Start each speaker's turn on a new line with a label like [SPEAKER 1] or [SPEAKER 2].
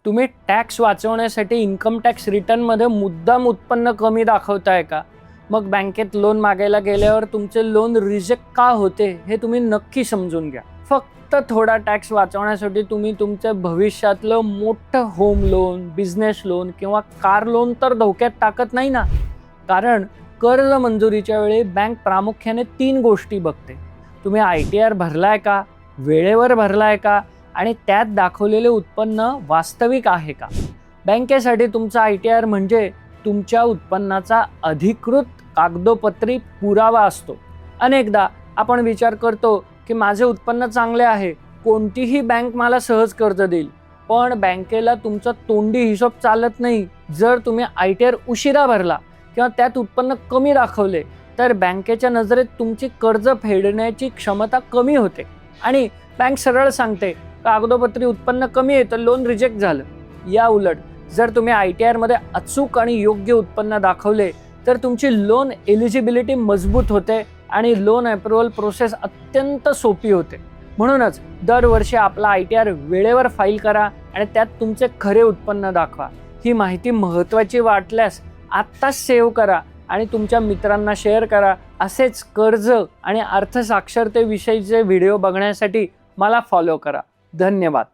[SPEAKER 1] तुम्ही टॅक्स वाचवण्यासाठी income tax रिटर्नमध्ये मुद्दाम उत्पन्न कमी दाखवताय का? मग बँकेत लोन मागायला गेल्यावर तुमचे लोन रिजेक्ट का होते हे तुम्ही नक्की समजून घ्या. फक्त थोडा टॅक्स वाचवण्यासाठी तुम्ही तुमच्या भविष्यातलं मोठं होम लोन, बिझनेस लोन किंवा कार लोन तर धोक्यात टाकत नाही ना. कारण कर्ज मंजुरीच्या वेळी बँक प्रामुख्याने 3 गोष्टी बघते. तुम्ही ITR भरलाय का, वेळेवर भरलाय का आणि त्यात दाखवलेले उत्पन्न वास्तविक आहे का. बँकेसाठी तुमचा ITR म्हणजे तुमच्या उत्पन्नाचा अधिकृत कागदोपत्री पुरावा असतो. अनेकदा आपण विचार करतो की माझे उत्पन्न चांगले आहे, कोणतीही बँक मला सहज कर्ज देईल. पण बँकेला तुमचा तोंडी हिशोब चालत नाही. जर तुम्ही ITR उशिरा भरला किंवा त्यात उत्पन्न कमी दाखवले तर बँकेच्या नजरेत तुमची कर्ज फेडण्याची क्षमता कमी होते आणि बँक सरळ सांगते कागदोपत्री उत्पन्न कमी आहे तर लोन रिजेक्ट झालं. या उलट जर तुम्ही ITR मध्ये अचूक आणि योग्य उत्पन्न दाखवले तर तुमची लोन एलिजिबिलिटी मजबूत होते आणि लोन अप्रूव्हल प्रोसेस अत्यंत सोपी होते. म्हणूनच दरवर्षी आपला ITR वेळेवर फाईल करा आणि त्यात तुमचे खरे उत्पन्न दाखवा. ही माहिती महत्त्वाची वाटल्यास आत्ताच सेव्ह करा आणि तुमच्या मित्रांना शेअर करा. असेच कर्ज आणि अर्थसाक्षरतेविषयीचे व्हिडिओ बघण्यासाठी मला फॉलो करा. धन्यवाद.